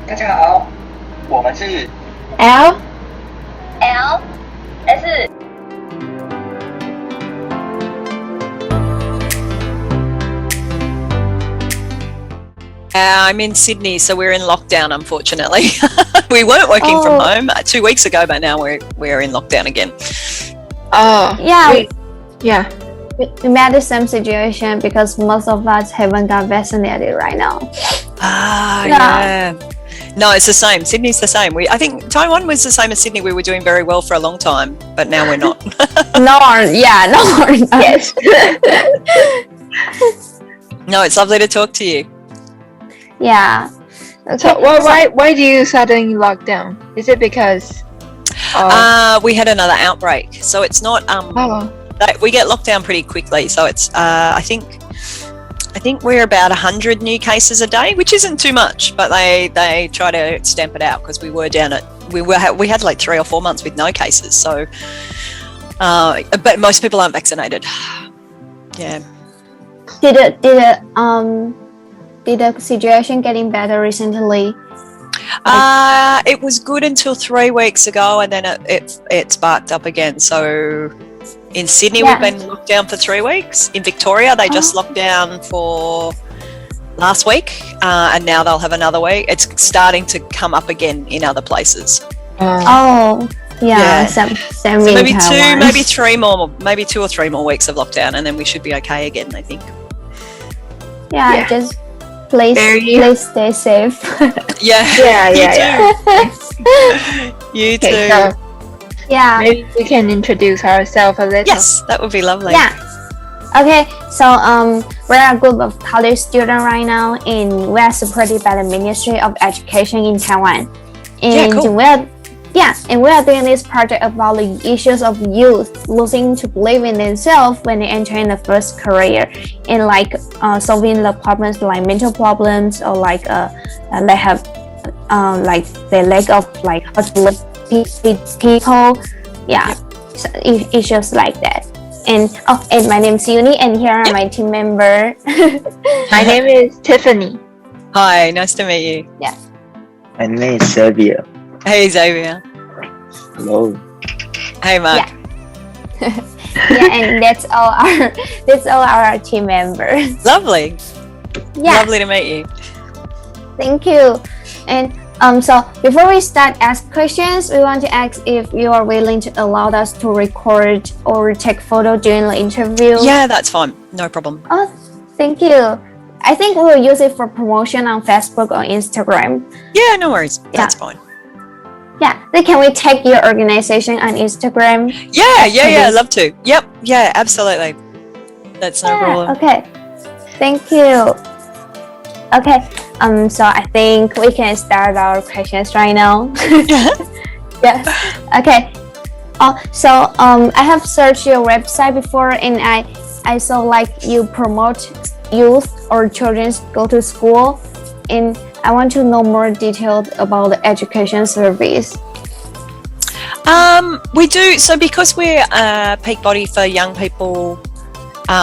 大家好，我们是 LLS。I'm in Sydney, so we're in lockdown, unfortunately. We weren't working from home 2 weeks ago, but now we're in lockdown again. We met the same situation because most of us haven't got vaccinated right now. Yeah. No, it's the same. Sydney's the same. I think Taiwan was the same as Sydney. We were doing very well for a long time, but now we're not. Yes. No, it's lovely to talk to you. Yeah. Okay. So why do you suddenly lock down? Is it because we had another outbreak? So it's not we get locked down pretty quickly. So it's I think we're about 100 new cases a day, which isn't too much, but they try to stamp it out because we had like 3 or 4 months with no cases. So but most people aren't vaccinated. Yeah. Did the situation getting better recently? It was good until 3 weeks ago, and then it sparked up again. So in Sydney, we've been locked down for 3 weeks. In Victoria, they just locked down for last week, and now they'll have another week. It's starting to come up again in other places. Same so maybe 2 or 3 more weeks of lockdown, and then we should be okay again, I think. Yeah. Just please stay safe. Yeah. You too. Okay, so maybe we can introduce ourselves a little. Yes, that would be lovely. Yeah. Okay, so we're a group of college students right now, and we are supported by the Ministry of Education in Taiwan. And we are doing this project about the issues of youth losing to believe in themselves when they enter in the first career, and like solving the problems like mental problems, or like they have like the lack of like how to live with people. So issues like that. And my name is Uni, and here are my team members. My name is Tiffany. Hi, nice to meet you. Yeah. My name is Xavier. Hey, Xavier. Hello. Hey, Mark. And that's all our team members. Lovely. Yeah. Lovely to meet you. Thank you. And so before we start ask questions, we want to ask if you are willing to allow us to record or take photo during the interview. Yeah, that's fine. No problem. Oh, thank you. I think we will use it for promotion on Facebook or Instagram. Yeah, no worries. That's fine. Yeah. Then can we tag your organization on Instagram? Yeah, I'd love to. Yep. Yeah, absolutely. That's no problem. Okay. Thank you. Okay. So I think we can start our questions right now. Yeah. Okay. So I have searched your website before, and I saw like you promote youth or children go to school, and I want to know more details about the education service. We do. So because we're a peak body for young people,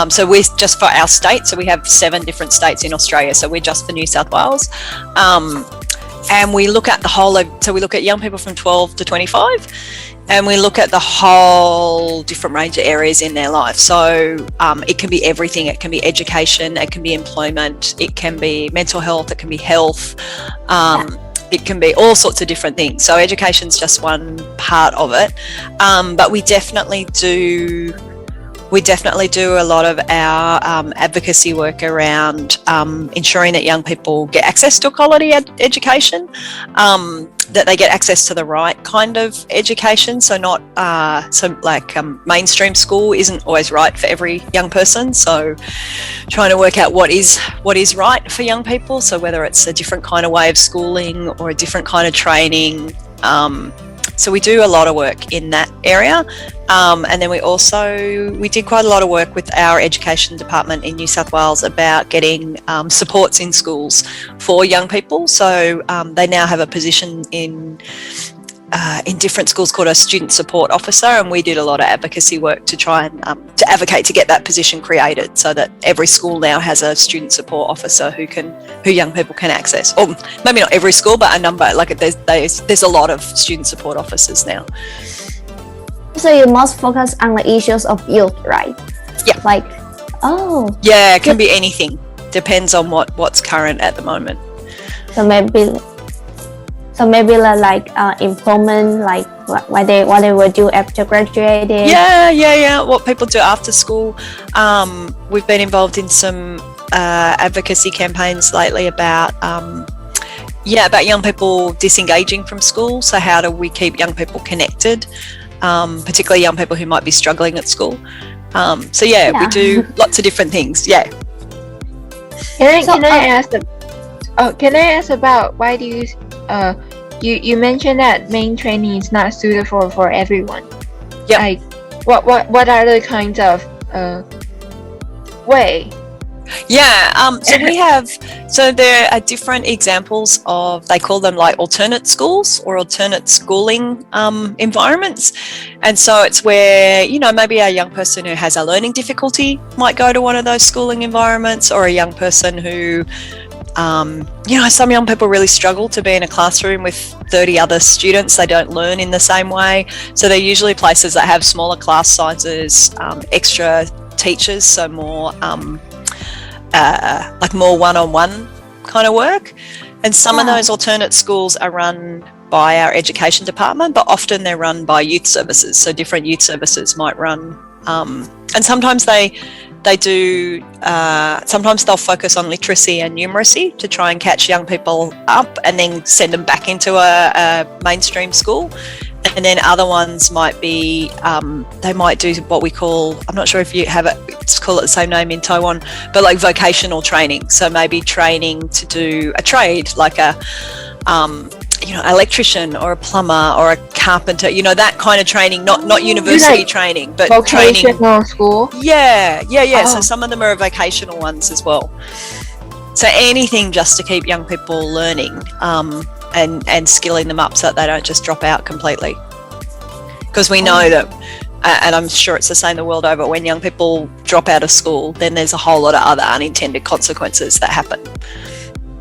so we're just for our state. So we have 7 different states in Australia. So we're just for New South Wales. And we look at we look at young people from 12 to 25, and we look at the whole different range of areas in their life. So it can be everything. It can be education, it can be employment, it can be mental health, it can be health, it can be all sorts of different things. So education's just one part of it. But we definitely do a lot of our advocacy work around ensuring that young people get access to a quality education, that they get access to the right kind of education. So not mainstream school isn't always right for every young person. So trying to work out what is right for young people. So whether it's a different kind of way of schooling or a different kind of training. So we do a lot of work in that area. And then we did quite a lot of work with our education department in New South Wales about getting supports in schools for young people. So they now have a position in in different schools called a student support officer, and we did a lot of advocacy work to try and to advocate to get that position created, so that every school now has a student support officer who young people can access. Or maybe not every school, but a number. Like there's a lot of student support officers now. So you must focus on the issues of youth, right? Yeah. Like, oh. Yeah, it can be anything. Depends on what's current at the moment. So maybe like employment, like what they will do after graduating. Yeah. What people do after school. We've been involved in some advocacy campaigns lately about young people disengaging from school. So how do we keep young people connected, particularly young people who might be struggling at school? We do lots of different things. Yeah. Can I ask about why do you mentioned that main training is not suitable for everyone? Yeah. Like what are the kinds of way? Yeah, so there are different examples of, they call them like alternate schools or alternate schooling environments. And so it's where, maybe a young person who has a learning difficulty might go to one of those schooling environments, or a young person who, some young people really struggle to be in a classroom with 30 other students. They don't learn in the same way. So they're usually places that have smaller class sizes, extra teachers, so more more one-on-one kind of work. And some of those alternate schools are run by our education department, but often they're run by youth services. So different youth services might run, and sometimes they do, sometimes they'll focus on literacy and numeracy to try and catch young people up and then send them back into a mainstream school. And then other ones might be, they might do what we call, I'm not sure if you have it, it's called it the same name in Taiwan, but like vocational training. So maybe training to do a trade, like electrician or a plumber or a carpenter, that kind of training, not university training, but vocational training. School? Yeah. Oh. So some of them are vocational ones as well. So anything just to keep young people learning, and skilling them up so that they don't just drop out completely. Because we know that, and I'm sure it's the same the world over, when young people drop out of school, then there's a whole lot of other unintended consequences that happen.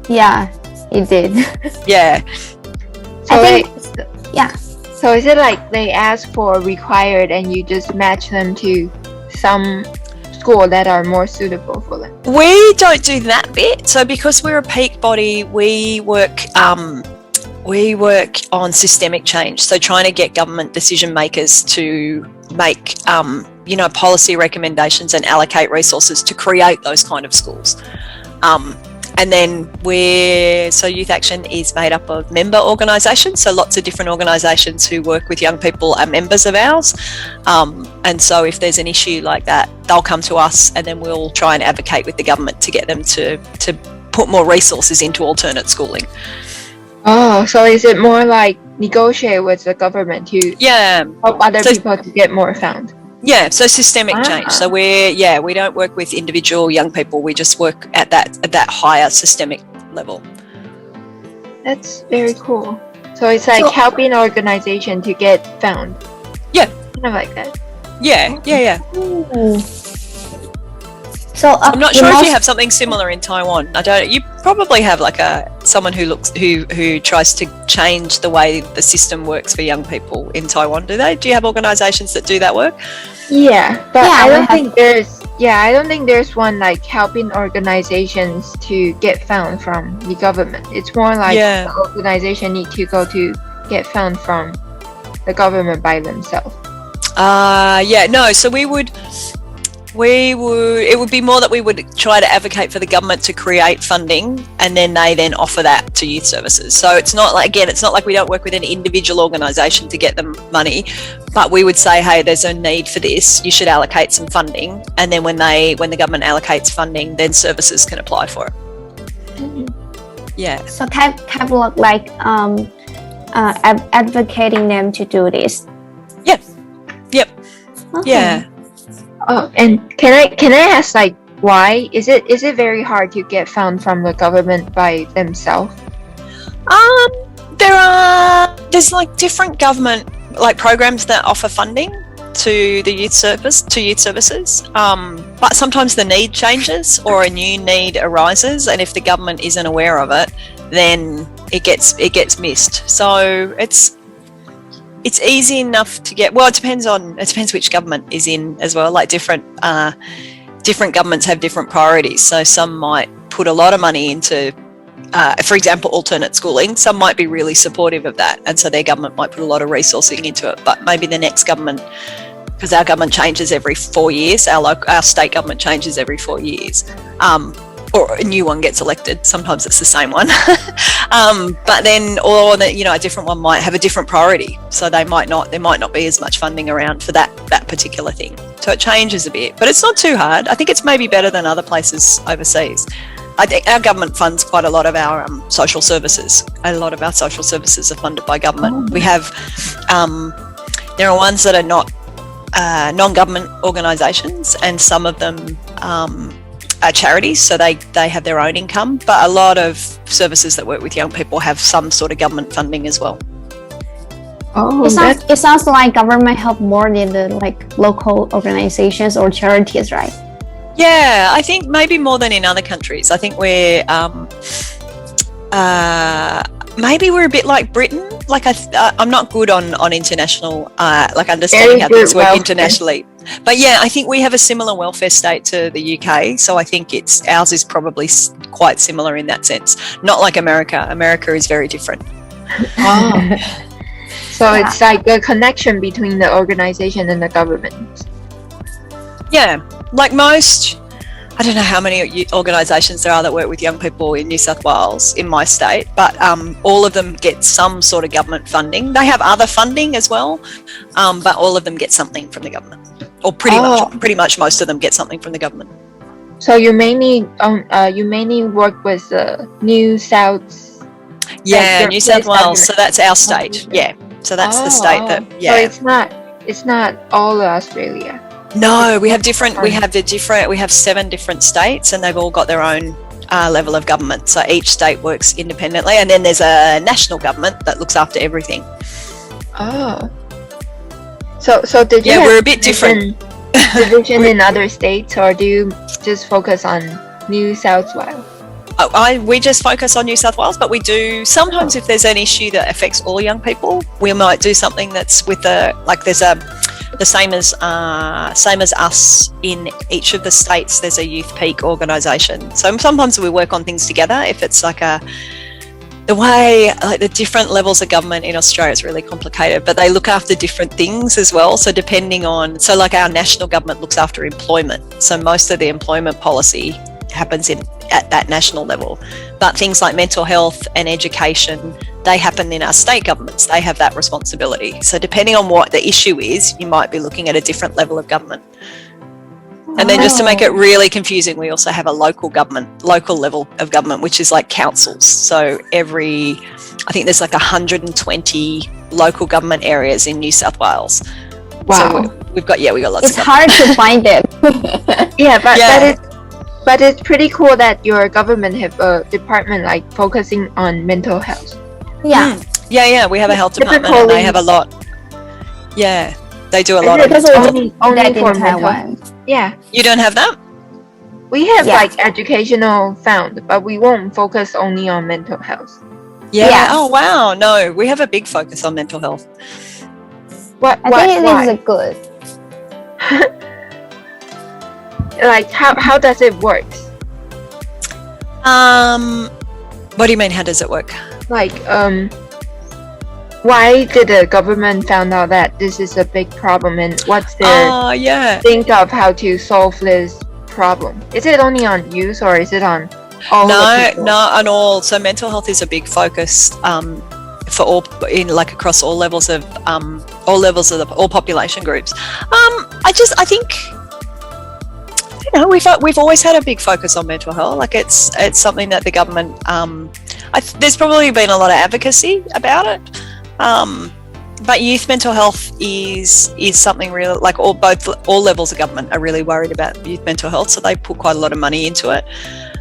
Yeah, it did. Yeah. So is it like they ask for required and you just match them to some school that are more suitable for them? We don't do that bit. So because we're a peak body, we work on systemic change. So trying to get government decision makers to make, policy recommendations and allocate resources to create those kind of schools. And then Youth Action is made up of member organisations. So lots of different organisations who work with young people are members of ours. And so if there's an issue like that, they'll come to us, and then we'll try and advocate with the government to get them to put more resources into alternate schooling. Oh, so is it more like negotiate with the government to help other people to get more found? Yeah, so systemic change. So we don't work with individual young people. We just work at that higher systemic level. That's very cool. So it's like helping an organization to get found. Yeah. Kind of like that. Yeah. Ooh. So I'm not sure if you have something similar in Taiwan. I don't. You probably have like someone who tries to change the way the system works for young people in Taiwan. Do they? Do you have organisations that do that work? Yeah, but I don't think there's one like helping organizations to get found from the government. It's more like the organization need to go to get found from the government by themselves. It would be more that we would try to advocate for the government to create funding, and then they then offer that to youth services. So it's not like we don't work with an individual organisation to get them money, but we would say, hey, there's a need for this, you should allocate some funding, and then when the government allocates funding, then services can apply for it. Mm-hmm. Yeah. So kind of like advocating them to do this. Yep. Okay. Yeah. Oh, and can I ask, like, why is it very hard to get found from the government by themselves? There are there's like different government like programs that offer funding to the youth services, but sometimes the need changes or a new need arises, and if the government isn't aware of it, then it gets missed. So it's easy enough to get. Well, it depends which government is in as well. Like different governments have different priorities. So some might put a lot of money into, for example, alternate schooling. Some might be really supportive of that, and so their government might put a lot of resourcing into it. But maybe the next government, because our government changes every 4 years, our state government changes every 4 years, or a new one gets elected. Sometimes it's the same one, but then, or a different one might have a different priority, so there might not be as much funding around for that particular thing. So it changes a bit, but it's not too hard. I think it's maybe better than other places overseas. I think our government funds quite a lot of our social services. A lot of our social services are funded by government. We have, there are ones that are not non-government organisations, and some of them are charities, so they have their own income. But a lot of services that work with young people have some sort of government funding as well. Oh, it sounds like government help more than the like local organisations or charities, right? Yeah, I think maybe more than in other countries. I think we're maybe we're a bit like Britain. Like I'm not good on international, like understanding how things work internationally. But yeah, I think we have a similar welfare state to the UK. So I think ours is probably quite similar in that sense. Not like America. America is very different. Oh. So it's like a connection between the organization and the government. Yeah, like most, I don't know how many organisations there are that work with young people in New South Wales, in my state, but all of them get some sort of government funding. They have other funding as well, but all of them get something from the government, or pretty much most of them get something from the government. So you mainly work with New South. Yeah, New South Wales. So that's our state. Yeah, so that's the state that. Yeah. So it's not all Australia. No, we have 7 different states, and they've all got their own level of government. So each state works independently, and then there's a national government that looks after everything. Oh. So did you? Yeah, we're a bit different. Division in other states, or do you just focus on New South Wales? We just focus on New South Wales, but we do sometimes if there's an issue that affects all young people, we might do something that's with the same as us in each of the states. There's a youth peak organisation. So sometimes we work on things together. If it's like the way, like the different levels of government in Australia is really complicated, but they look after different things as well. So so like our national government looks after employment. So most of the employment policy happens at that national level. But things like mental health and education, they happen in our state governments. They have that responsibility. So depending on what the issue is, you might be looking at a different level of government. And then just to make it really confusing, we also have a local level of government, which is like councils. So I think there's like 120 local government areas in New South Wales. Wow. So we've got lots it's of hard to find them. But it's pretty cool that your government have a department like focusing on mental health. Yeah. Yeah, we have a health department, and they have a lot. Yeah, they do a lot of only for Taiwan. Yeah. You don't have that? We have like educational fund, but we won't focus only on mental health. Yeah. Oh wow. No, we have a big focus on mental health. I think it is good. Like how does it work? What do you mean? How does it work? Like why did the government found out that this is a big problem, and what's their think of how to solve this problem? Is it only on youth, or is it on all the people? No, on all. So mental health is a big focus for all across all levels of all population groups. I think we've always had a big focus on mental health. Like it's something that the government there's probably been a lot of advocacy about it. But youth mental health is something real, like all levels of government are really worried about youth mental health, so they put quite a lot of money into it.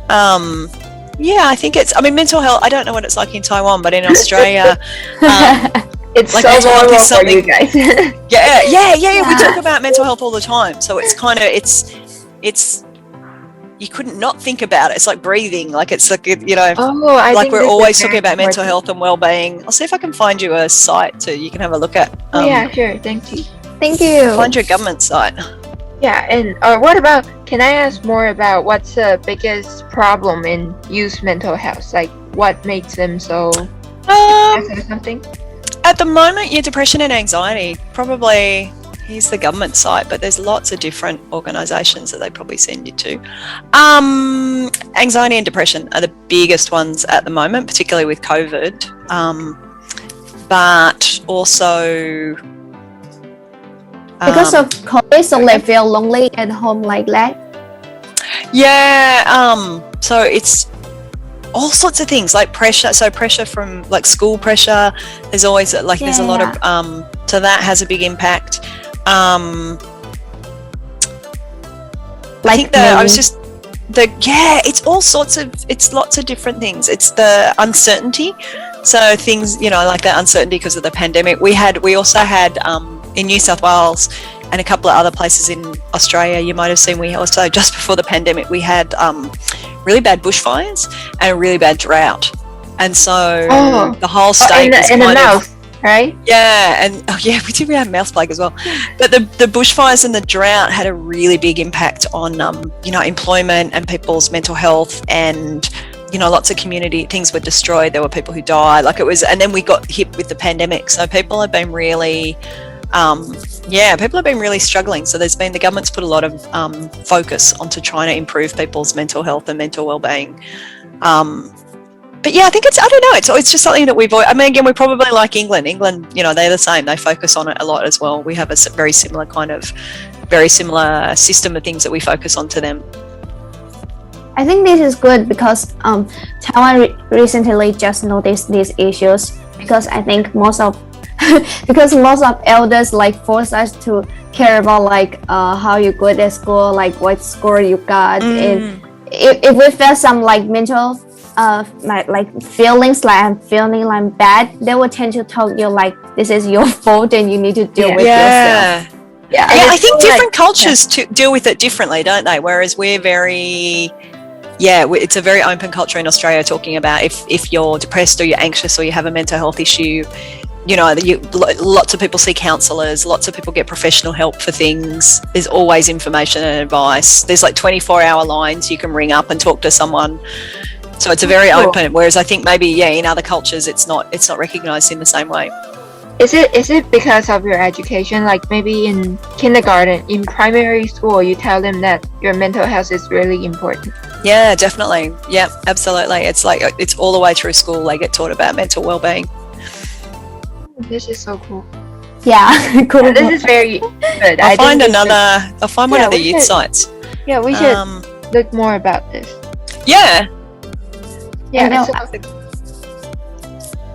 I think mental health, I don't know what it's like in Taiwan, but in Australia, It's like, so normal for something- you guys. Yeah. We talk about mental health all the time. So it's kind of, it's, you couldn't not think about it. It's like breathing. Like it's like, you know, I like think we're this is always very talking about mental important. health and well-being. I'll see if I can find you a site so you can have a look at. Yeah, sure. Thank you. Thank you. Find your government site. Yeah, and what about, can I ask more about what's the biggest problem in youth mental health? Like what makes them so or something? At the moment, yeah, depression and anxiety. Probably, here's the government site, but there's lots of different organisations that they probably send you to. Anxiety and depression are the biggest ones at the moment, particularly with COVID. But also... Because of COVID, so they feel lonely at home like that. Yeah, so it's all sorts of things like pressure. So pressure from like school pressure. There's always like there's a lot of so that has a big impact. I think I was just it's all sorts of, it's lots of different things. It's the uncertainty. So things, you know, like that uncertainty because of the pandemic. We also had in New South Wales and a couple of other places in Australia, you might have seen, we also, just before the pandemic, we had really bad bushfires and a really bad drought. And so the whole state was in the kind mouth, right? Yeah, and we had mouth plague as well. But the bushfires and the drought had a really big impact on you know, employment and people's mental health, and you know, lots of community things were destroyed. There were people who died. Like it was, and then we got hit with the pandemic. So people have been really struggling. So the government's put a lot of focus onto trying to improve people's mental health and mental well-being. But yeah, I think I don't know, it's just something that again, we're probably like England, you know, they're the same. They focus on it a lot as well. We have a very similar system of things that we focus on to them. I think this is good because Taiwan recently just noticed these issues, because I think most of elders like force us to care about like how you good at school, like what score you got, and if we feel some like mental like feelings like I'm feeling like bad, they will tend to tell you like this is your fault and you need to deal with yourself. Yeah, I think different cultures deal with it differently, don't they? Whereas we're very, it's a very open culture in Australia, talking about if you're depressed or you're anxious or you have a mental health issue, you know, lots of people see counsellors, lots of people get professional help for things. There's always information and advice. There's like 24-hour lines you can ring up and talk to someone. So it's a very open, whereas I think maybe, in other cultures it's not recognised in the same way. Is it because of your education? Like maybe in kindergarten, in primary school, you tell them that your mental health is really important? Yeah, definitely. Yeah, absolutely. It's like, it's all the way through school they get taught about mental well-being. This is so cool. Yeah, cool. This is very good. I'll find one of the youth sites. Yeah, we should look more about this. Yeah.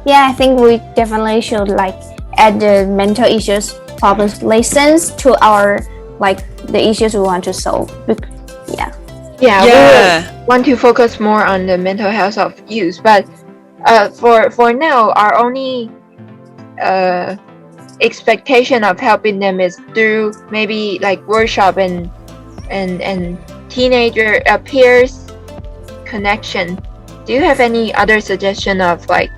I think we definitely should like add the mental issues populations to our like the issues we want to solve. We want to focus more on the mental health of youth, but for now our only expectation of helping them is through maybe like workshop and teenager peers connection. Do you have any other suggestion of like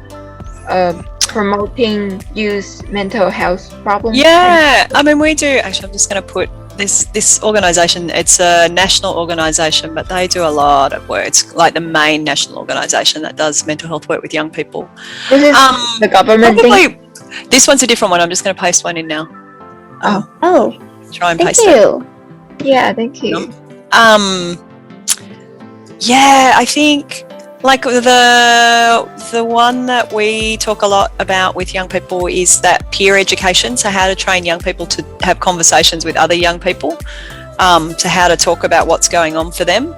promoting youth mental health problems? Yeah, I mean we do. Actually, I'm just going to put this organisation. It's a national organisation, but they do a lot of work. It's like the main national organisation that does mental health work with young people. This is the government thing? This one's a different one. I'm just going to paste one in now. Try and paste it. Yeah, thank you. I think like the one that we talk a lot about with young people is that peer education. So how to train young people to have conversations with other young people, to how to talk about what's going on for them.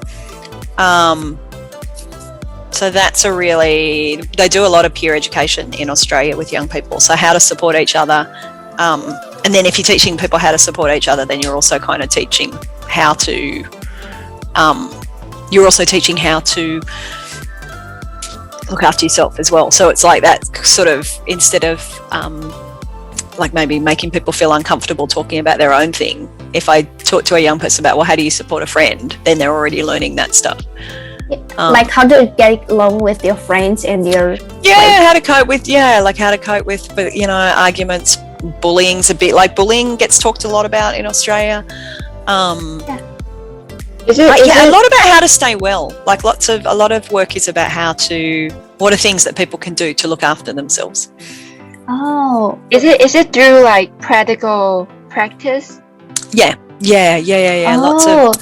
So that's they do a lot of peer education in Australia with young people. So how to support each other. And then if you're teaching people how to support each other, then you're also kind of teaching how to, look after yourself as well. So it's like that sort of, instead of like maybe making people feel uncomfortable talking about their own thing. If I talk to a young person about, well, how do you support a friend? Then they're already learning that stuff. Like how to get along with your friends and your how to cope with arguments. Bullying's a bit like bullying gets talked a lot about in Australia. A lot about how to stay well. Like a lot of work is about what are things that people can do to look after themselves. Oh, is it through like practical practice? Yeah. Oh, lots of.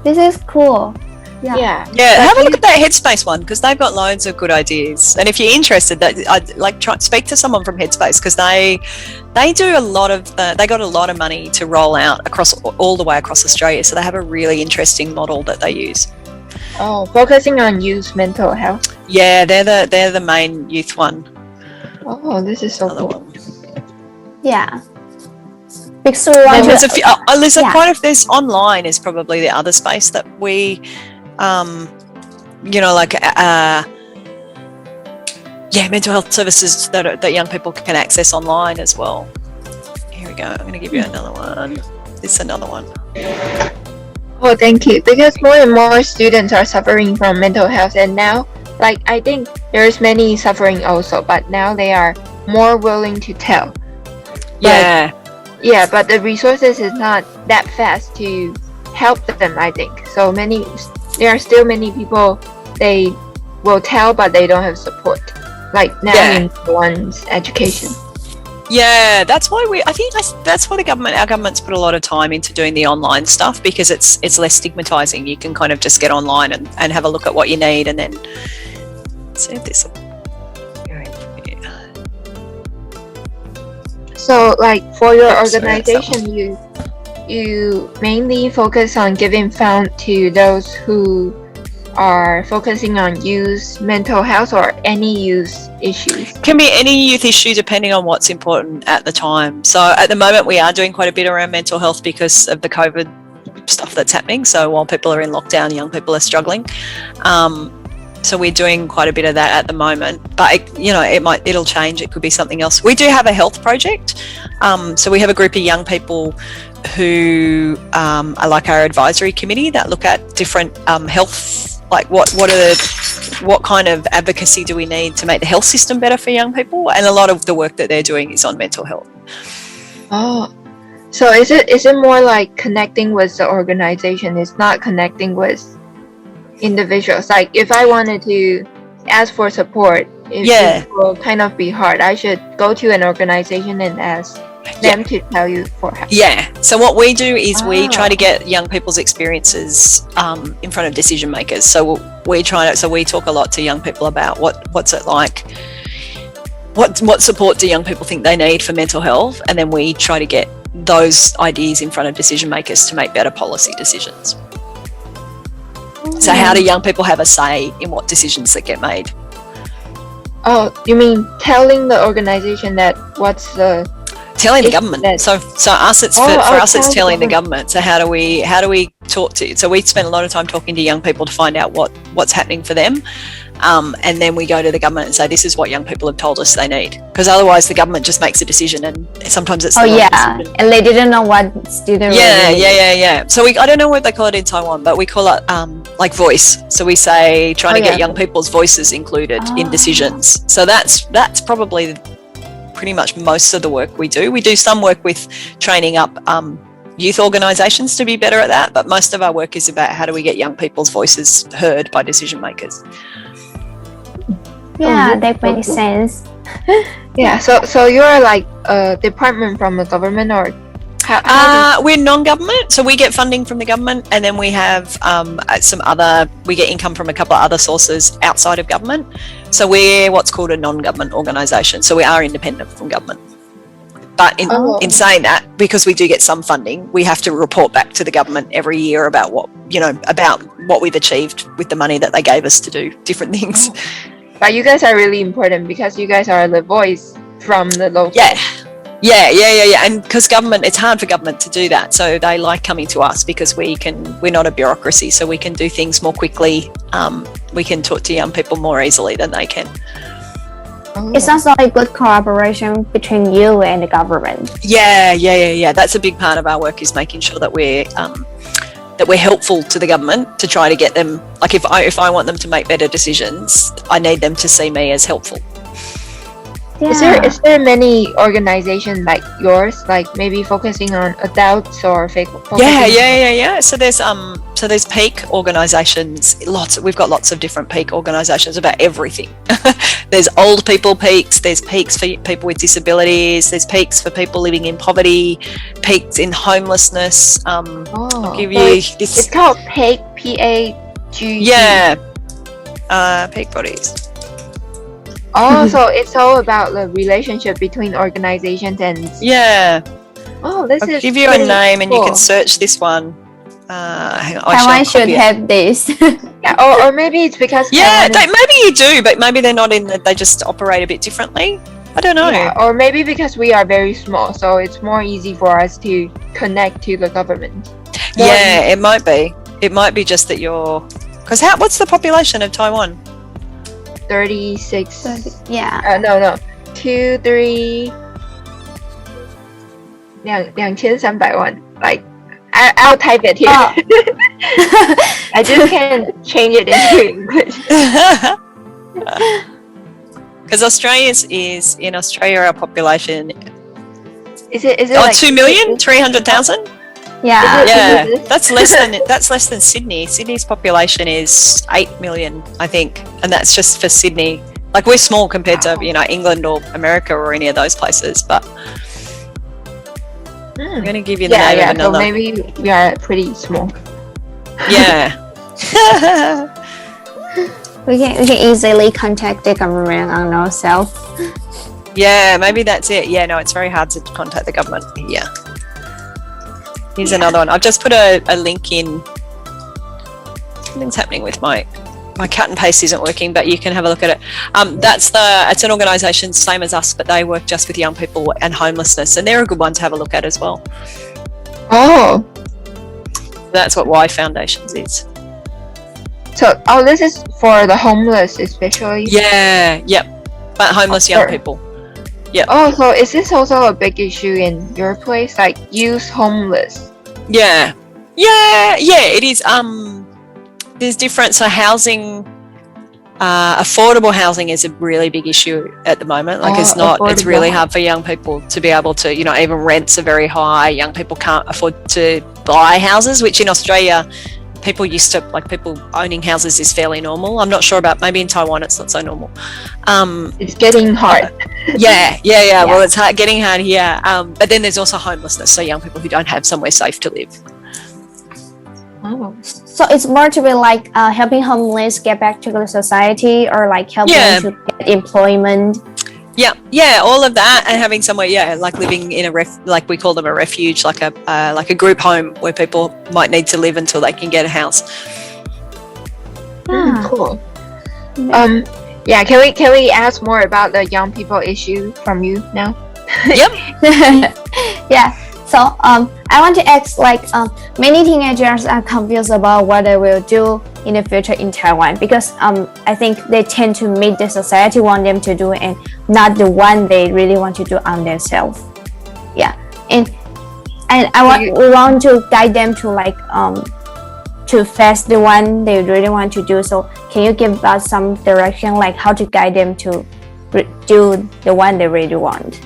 This is cool. Yeah. Have a look at that Headspace one because they've got loads of good ideas. And if you're interested, I'd like try speak to someone from Headspace because they do a lot of they got a lot of money to roll out all the way across Australia. So they have a really interesting model that they use. Oh, focusing on youth mental health. Yeah, they're the main youth one. Oh, this is so cool. Yeah. Because we want there's online is probably the other space that we mental health services that young people can access online as well. Here we go. I'm going to give you another one. This is another one. Oh, thank you. Because more and more students are suffering from mental health, and now, like, I think there's many suffering also, but now they are more willing to tell. But the resources is not that fast to help them, I think. So there are still many people, they will tell, but they don't have support. Like now in one's education. Yeah, that's why that's why our government's put a lot of time into doing the online stuff because it's less stigmatizing. You can kind of just get online and have a look at what you need and then see if this will. So, like for your organization, you mainly focus on giving funds to those who are focusing on youth mental health or any youth issues? Can be any youth issue depending on what's important at the time. So at the moment we are doing quite a bit around mental health because of the COVID stuff that's happening. So while people are in lockdown, young people are struggling. So we're doing quite a bit of that at the moment, but it'll change. It could be something else. We do have a health project. So we have a group of young people who are like our advisory committee that look at different health, like what kind of advocacy do we need to make the health system better for young people? And a lot of the work that they're doing is on mental health. Oh, so is it more like connecting with the organization? It's not connecting with individuals. Like if I wanted to ask for support, it will kind of be hard. I should go to an organization and ask them to tell you for help. Yeah. So what we do is we try to get young people's experiences in front of decision makers. So we talk a lot to young people about what's it like. What support do young people think they need for mental health, and then we try to get those ideas in front of decision makers to make better policy decisions. So how do young people have a say in what decisions that get made? Oh, you mean telling the organization that telling the government. So us, it's it's telling the government. So how do we talk to? So we spend a lot of time talking to young people to find out what's happening for them, and then we go to the government and say this is what young people have told us they need. Because otherwise the government just makes a decision, and sometimes it's and they didn't know what student. Yeah. So I don't know what they call it in Taiwan, but we call it like voice. So we say trying to get young people's voices included in decisions. So that's probably pretty much most of the work we do. We do some work with training up youth organisations to be better at that, but most of our work is about how do we get young people's voices heard by decision makers. Yeah, that makes sense. Yeah, so you're like a department from the government, or we're non-government, so we get funding from the government, and then we have we get income from a couple of other sources outside of government. So we're what's called a non-government organisation, so we are independent from government. But in saying that, because we do get some funding, we have to report back to the government every year about what we've achieved with the money that they gave us to do different things. But you guys are really important because you guys are the voice from the local. Yeah. And because it's hard for government to do that. So they like coming to us because we're not a bureaucracy, so we can do things more quickly. We can talk to young people more easily than they can. It sounds like good collaboration between you and the government. Yeah. That's a big part of our work, is making sure that we're helpful to the government to try to get them. Like if I want them to make better decisions, I need them to see me as helpful. Yeah. Is there many organizations like yours, like maybe focusing on adults or focusing? Yeah. So there's peak organizations. We've got lots of different peak organizations about everything. There's old people peaks. There's peaks for people with disabilities. There's peaks for people living in poverty. Peaks in homelessness. I'll give you this. It's called peak. PAG. Yeah. Peak bodies. Oh, so it's all about the relationship between organizations and... Yeah. Oh, this I'll is give you a pretty name and you cool. can search this one. Hang on, Taiwan should have this. Yeah, or maybe it's because... Yeah, maybe you do, but maybe they're not in the... They just operate a bit differently. I don't know. Yeah, or maybe because we are very small, so it's more easy for us to connect to the government. Yeah, it might be. It might be just that you're... Because what's the population of Taiwan? 36. Yeah. No. 2, 3... 2,300万. Like, I'll type it here. Oh. I just can't change it into English. Because in Australia, our population... Is it like 2,300,000? Yeah. That's less than Sydney. Sydney's population is 8 million, I think, and that's just for Sydney. Like, we're small compared to England or America or any of those places, but I'm going to give you the name of another. So maybe we are pretty small. Yeah. We can easily contact the government on ourselves. Yeah, maybe that's it. Yeah, no, it's very hard to contact the government. Yeah. Here's another one. I've just put a link in. Something's happening with my cut and paste isn't working, but you can have a look at it. It's an organisation same as us, but they work just with young people and homelessness, and they're a good one to have a look at as well. Oh. That's what Y Foundations is. So, this is for the homeless especially? Yeah, yep. But homeless young people. Yeah. Oh, so is this also a big issue in your place, like youth homeless? Yeah, it is. There's different. So housing, affordable housing is a really big issue at the moment. Like, it's really hard for young people to be able to, even rents are very high. Young people can't afford to buy houses, which in Australia, people owning houses is fairly normal. I'm not sure about, maybe in Taiwan it's not so normal. It's getting hard. Yeah. Well, it's getting hard here. But then there's also homelessness, so young people who don't have somewhere safe to live. Oh. So it's more to be like helping homeless get back to the society, or like helping them to get employment. Yeah, all of that, and having somewhere, like living in like we call them a refuge, like a group home where people might need to live until they can get a house. Cool. Can we ask more about the young people issue from you now? Yep. Yeah. So I want to ask, like, many teenagers are confused about what they will do in the future in Taiwan, because I think they tend to meet the society want them to do and not the one they really want to do on themselves. Yeah, and we want to guide them to like to face the one they really want to do. So can you give us some direction, like how to guide them to do the one they really want?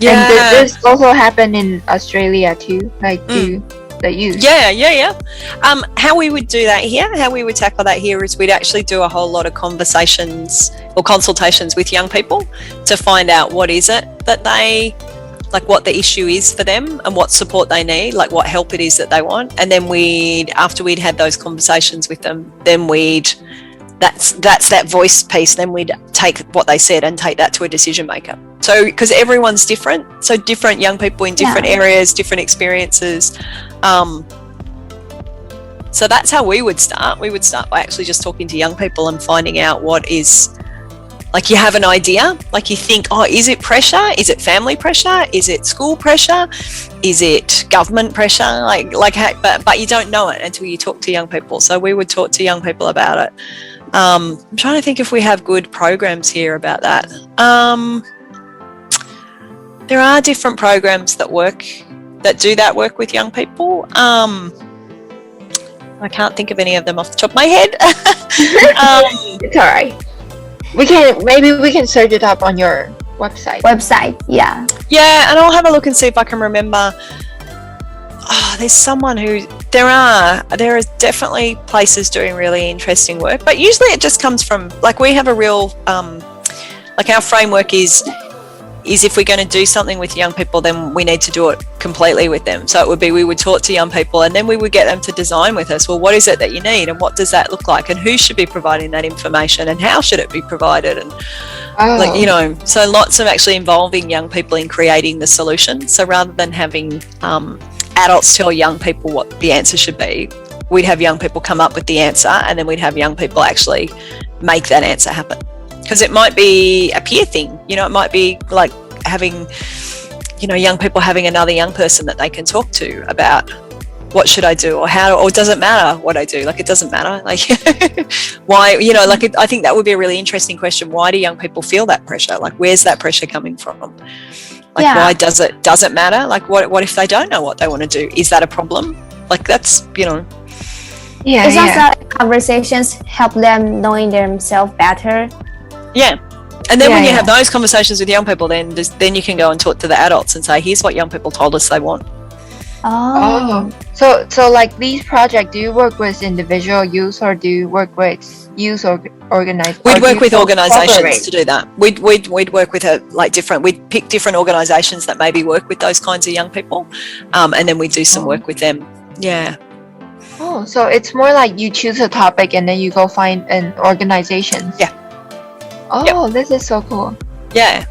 Yeah. And this also happened in Australia too, like to the youth. Yeah. How we would do that here, how we would tackle that here is we'd actually do a whole lot of conversations or consultations with young people to find out what is it that they, like what the issue is for them and what support they need, like what help it is that they want. And then after we'd had those conversations with them, then that's that voice piece, then we'd take what they said and take that to a decision maker. So, because everyone's different, so different young people in different areas, different experiences. So that's how we would start. We would start by actually just talking to young people and finding out what is, like, you have an idea, like you think, oh, is it pressure? Is it family pressure? Is it school pressure? Is it government pressure? But you don't know it until you talk to young people. So we would talk to young people about it. I'm trying to think if we have good programs here about that. There are different programs that do that work with young people. I can't think of any of them off the top of my head. It's all right. Maybe we can search it up on your website. Yeah. Yeah, and I'll have a look and see if I can remember. There's someone there are definitely places doing really interesting work, but usually it just comes from, like, we have a real, like, our framework is if we're going to do something with young people, then we need to do it completely with them. So it would be, we would talk to young people and then we would get them to design with us, well, what is it that you need and what does that look like and who should be providing that information and how should it be provided, and like, you know, so lots of actually involving young people in creating the solution. So rather than having adults tell young people what the answer should be, we'd have young people come up with the answer and then we'd have young people actually make that answer happen. Because it might be a peer thing, you know, it might be like having, you know, young people having another young person that they can talk to about what should I do, or how, or does it matter what I do? Like, it doesn't matter. Like, why, you know, like, I think that would be a really interesting question. Why do young people feel that pressure? Like, where's that pressure coming from? Like, why does it matter? Like, what if they don't know what they want to do? Is that a problem? Like, that's, you know. Yeah. It's also conversations help them knowing themselves better. Yeah. And then when you have those conversations with young people, then you can go and talk to the adults and say, here's what young people told us they want. So like these projects, do you work with individual youth or do you work with youth or organized? We'd work with organisations to do that. We'd work with we'd pick different organisations that maybe work with those kinds of young people, and then we'd do some work with them. Yeah. Oh, so it's more like you choose a topic and then you go find an organisation. Yeah. Oh, This is so cool. Yeah.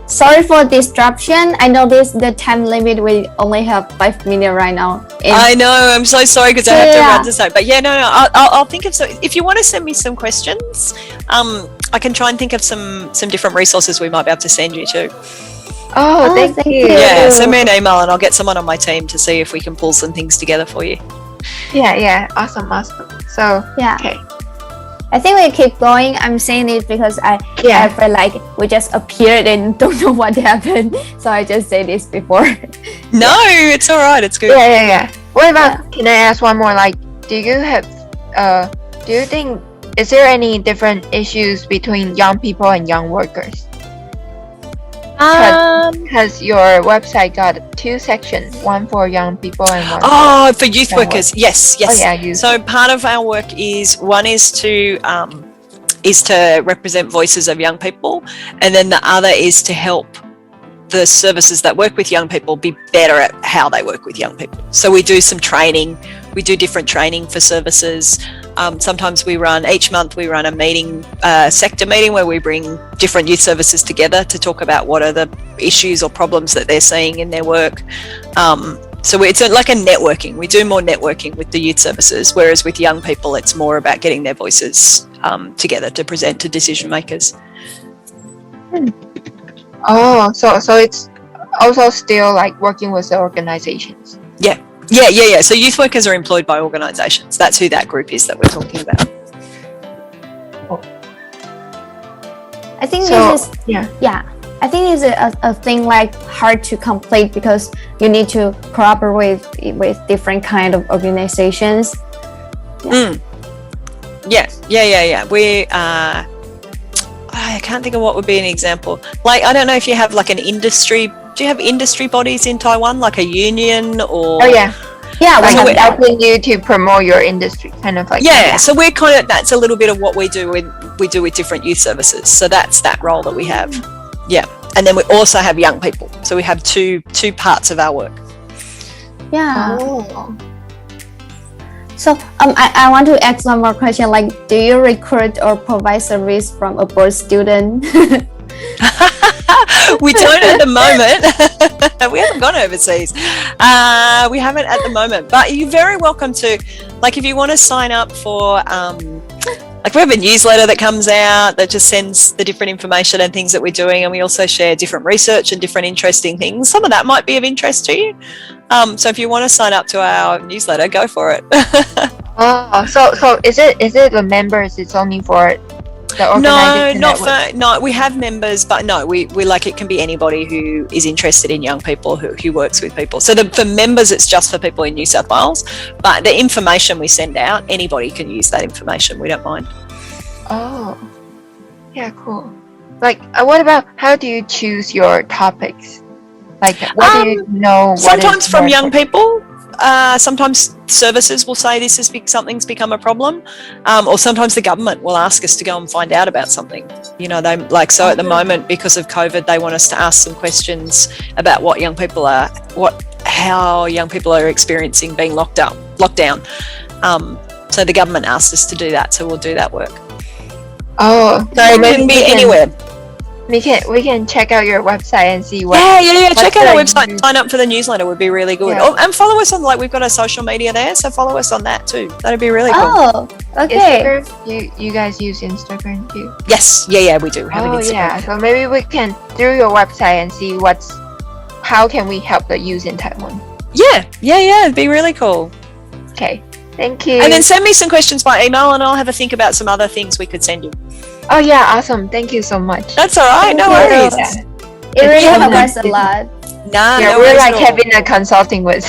Sorry for disruption. I noticed the time limit. We only have 5 minutes right now. I know. I'm so sorry because I have to run to say. But yeah, no. I'll think of some. If you want to send me some questions, I can try and think of some different resources we might be able to send you to. Oh, thank you. Yeah, send me an email and I'll get someone on my team to see if we can pull some things together for you. Yeah. Awesome. So okay. I think we keep going. I'm saying it because I feel like we just appeared and don't know what happened. So I just say this before. No, it's all right. It's good. Yeah. What about, can I ask one more? Like, do you think, is there any different issues between young people and young workers? Because your website got 2 sections, one for young people and one for youth workers. Yes. Oh, yeah, youth. So part of our work is to represent voices of young people, and then the other is to help the services that work with young people be better at how they work with young people. So we do some training. We do different training for services. Sometimes each month we run a meeting, sector meeting, where we bring different youth services together to talk about what are the issues or problems that they're seeing in their work. So it's like a networking. We do more networking with the youth services, whereas with young people, it's more about getting their voices together to present to decision makers. Oh, so it's also still like working with the organizations. Yeah. So youth workers are employed by organisations. That's who that group is that we're talking about. I think this is I think it's a thing like hard to complete because you need to cooperate with different kind of organizations. Yeah. We I can't think of what would be an example. Like, I don't know if you have like an industry. Do you have industry bodies in Taiwan, like a union or? Oh yeah. Yeah, we're helping you to promote your industry, kind of like. Yeah, so we're kind of, that's a little bit of what we do with different youth services. So that's that role that we have. Yeah, and then we also have young people. So we have two parts of our work. Yeah. Oh. So I want to ask one more question. Like, do you recruit or provide service from abroad student? We don't at the moment. We haven't gone overseas. We haven't at the moment. But you're very welcome to, like, if you want to sign up for, like, we have a newsletter that comes out that just sends the different information and things that we're doing, and we also share different research and different interesting things. Some of that might be of interest to you. So if you want to sign up to our newsletter, go for it. Oh, so is it the members? It's only for the organization? No, we have members, but no, we like it can be anybody who is interested in young people who works with people. So for members, it's just for people in New South Wales, but the information we send out, anybody can use that information. We don't mind. Oh, yeah, cool. Like, what about how do you choose your topics? Like, what do you know? Sometimes from young people. Sometimes services will say something's become a problem, or sometimes the government will ask us to go and find out about something. You know, at the moment, because of COVID, they want us to ask some questions about how young people are experiencing being locked down. So the government asked us to do that, so we'll do that work. Oh, so it can be anywhere. We can check out your website and see what. Yeah. Check out our website. Sign up for the newsletter would be really good. Yeah. And follow us on we've got our social media there, so follow us on that too. That'd be really cool. Oh, okay. Instagram? You guys use Instagram too? Yes. Yeah, we do have an Instagram. Yeah. So maybe we can through your website and see how can we help the youth in Taiwan. Yeah. It'd be really cool. Okay. Thank you. And then send me some questions by email, and I'll have a think about some other things we could send you. Oh yeah, awesome. Thank you so much. That's all right. No worries. Yeah. It really helped us a lot. We're like having a consulting with.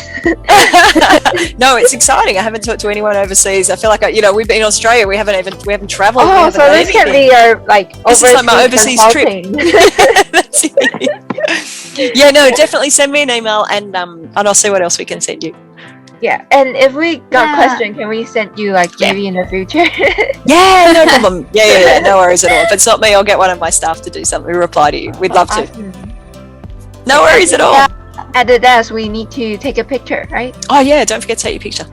No, it's exciting. I haven't talked to anyone overseas. I feel like we've been in Australia. We haven't traveled. Oh, so this can be your this is like my overseas trip. That's it. Yeah, no, definitely send me an email, and I'll see what else we can send you. Yeah, and if we got question, can we send you maybe in the future? Yeah, no problem. Yeah, no worries at all. If it's not me, I'll get one of my staff to do something. Reply to you. We'd love to. No worries at all. Yeah, at the desk, we need to take a picture, right? Oh yeah, don't forget to take your picture.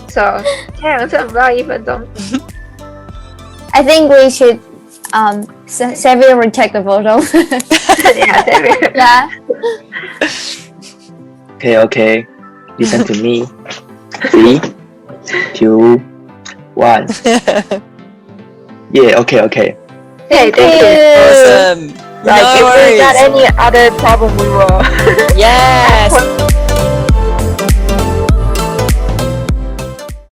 So, 剩不到1分钟. I think we should Xavier will take the photo. Yeah, Xavier. Yeah. Okay. Listen to me. 3, 2, 1. Yeah, okay. Okay, thank you. Awesome. If we got any other problem, we will. Yes.